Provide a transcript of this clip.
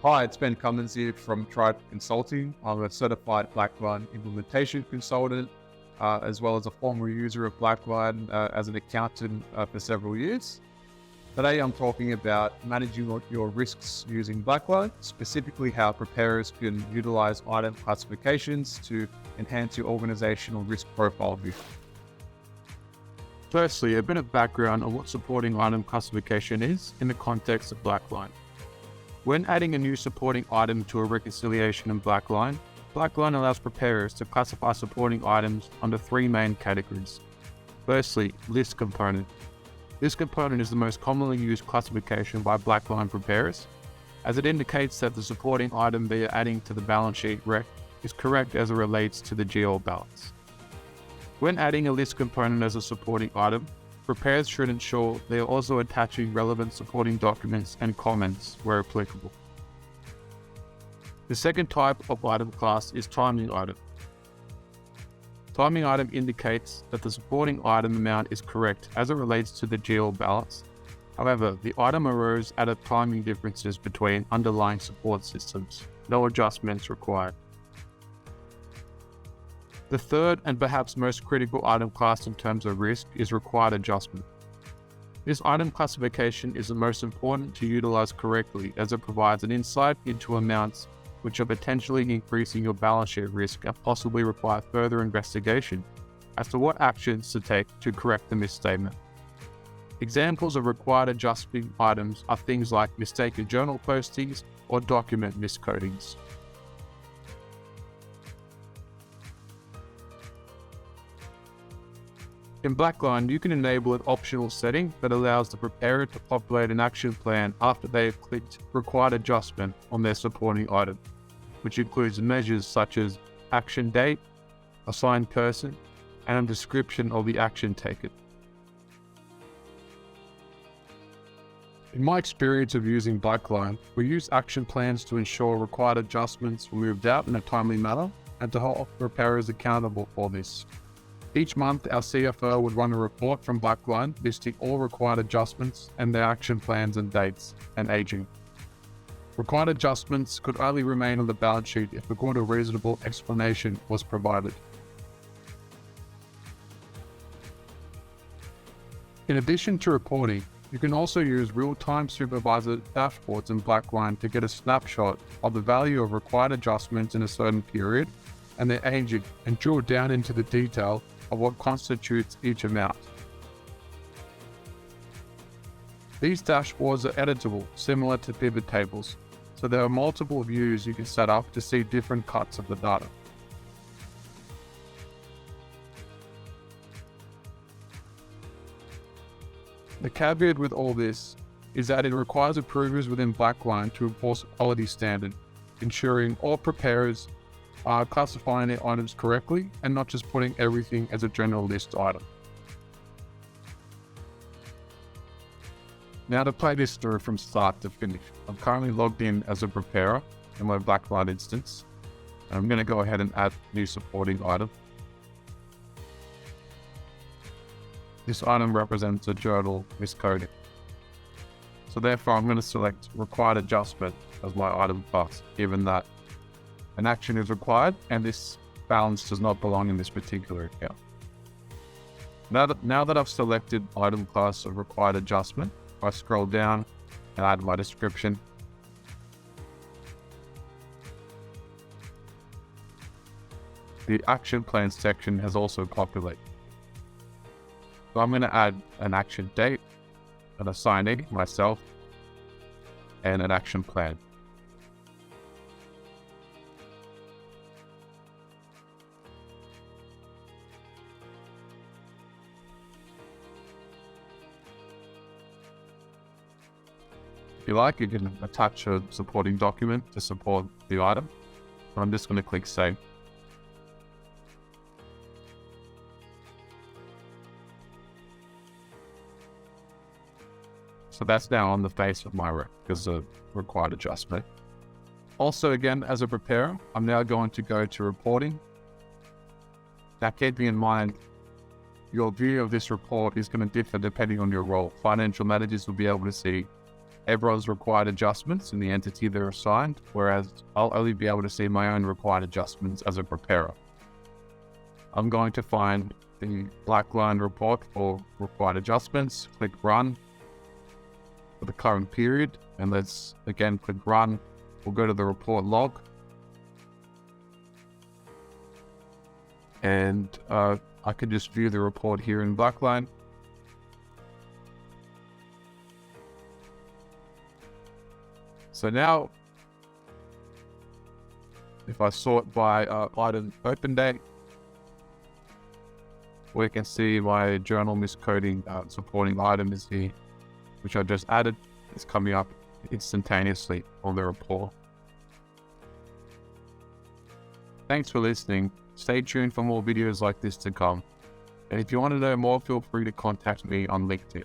Hi, it's Ben Cummins here from Tridant Consulting. I'm a certified BlackLine implementation consultant, as well as a former user of BlackLine as an accountant for several years. Today, I'm talking about managing your risks using BlackLine, specifically how preparers can utilize item classifications to enhance your organizational risk profile view. Firstly, a bit of background on what supporting item classification is in the context of BlackLine. When adding a new supporting item to a reconciliation in BlackLine, BlackLine allows preparers to classify supporting items under three main categories. Firstly, list component. This component is the most commonly used classification by BlackLine preparers, as it indicates that the supporting item they are adding to the balance sheet rec is correct as it relates to the GL balance. When adding a list component as a supporting item, preparers should ensure they are also attaching relevant supporting documents and comments where applicable. The second type of item class is timing item. Timing item indicates that the supporting item amount is correct as it relates to the GL balance. However, the item arose out of timing differences between underlying support systems. No adjustments required. The third and perhaps most critical item class in terms of risk is required adjustment. This item classification is the most important to utilize correctly as it provides an insight into amounts which are potentially increasing your balance sheet risk and possibly require further investigation as to what actions to take to correct the misstatement. Examples of required adjusting items are things like mistaken journal postings or document miscodings. In BlackLine, you can enable an optional setting that allows the preparer to populate an action plan after they have clicked Required Adjustment on their supporting item, which includes measures such as action date, assigned person, and a description of the action taken. In my experience of using BlackLine, we use action plans to ensure required adjustments were moved out in a timely manner and to hold preparers accountable for this. Each month, our CFO would run a report from BlackLine listing all required adjustments and their action plans and dates and aging. Required adjustments could only remain on the balance sheet if a good or reasonable explanation was provided. In addition to reporting, you can also use real-time supervisor dashboards in BlackLine to get a snapshot of the value of required adjustments in a certain period and their aging, and drill down into the detail of what constitutes each amount. These dashboards are editable, similar to pivot tables, so there are multiple views you can set up to see different cuts of the data. The caveat with all this is that it requires approvers within BlackLine to enforce a quality standard, ensuring all preparers are classifying their items correctly and not just putting everything as a general list item. Now to play this through from start to finish, I'm currently logged in as a preparer in my BlackLine instance. I'm going to go ahead and add a new supporting item. This item represents a journal miscoding. So therefore I'm going to select required adjustment as my item class, given that an action is required and this balance does not belong in this particular account. Now that I've selected item class of required adjustment, I scroll down and add my description. The action plan section has also populated. So I'm going to add an action date, an assignee, myself, and an action plan. If you like, you can attach a supporting document to support the item. I'm just going to click Save. So that's now on the face of my rec because of required adjustment. Also, again, as a preparer, I'm now going to go to reporting. Now, keeping in mind, your view of this report is going to differ depending on your role. Financial managers will be able to see everyone's required adjustments in the entity they're assigned, whereas I'll only be able to see my own required adjustments as a preparer. I'm going to find the BlackLine report for required adjustments, click Run for the current period, and let's again click Run. We'll go to the report log, and I can just view the report here in BlackLine. So now, if I sort by item open date, we can see my journal miscoding supporting item is here, which I just added. It's coming up instantaneously on the report. Thanks for listening. Stay tuned for more videos like this to come. And if you want to know more, feel free to contact me on LinkedIn.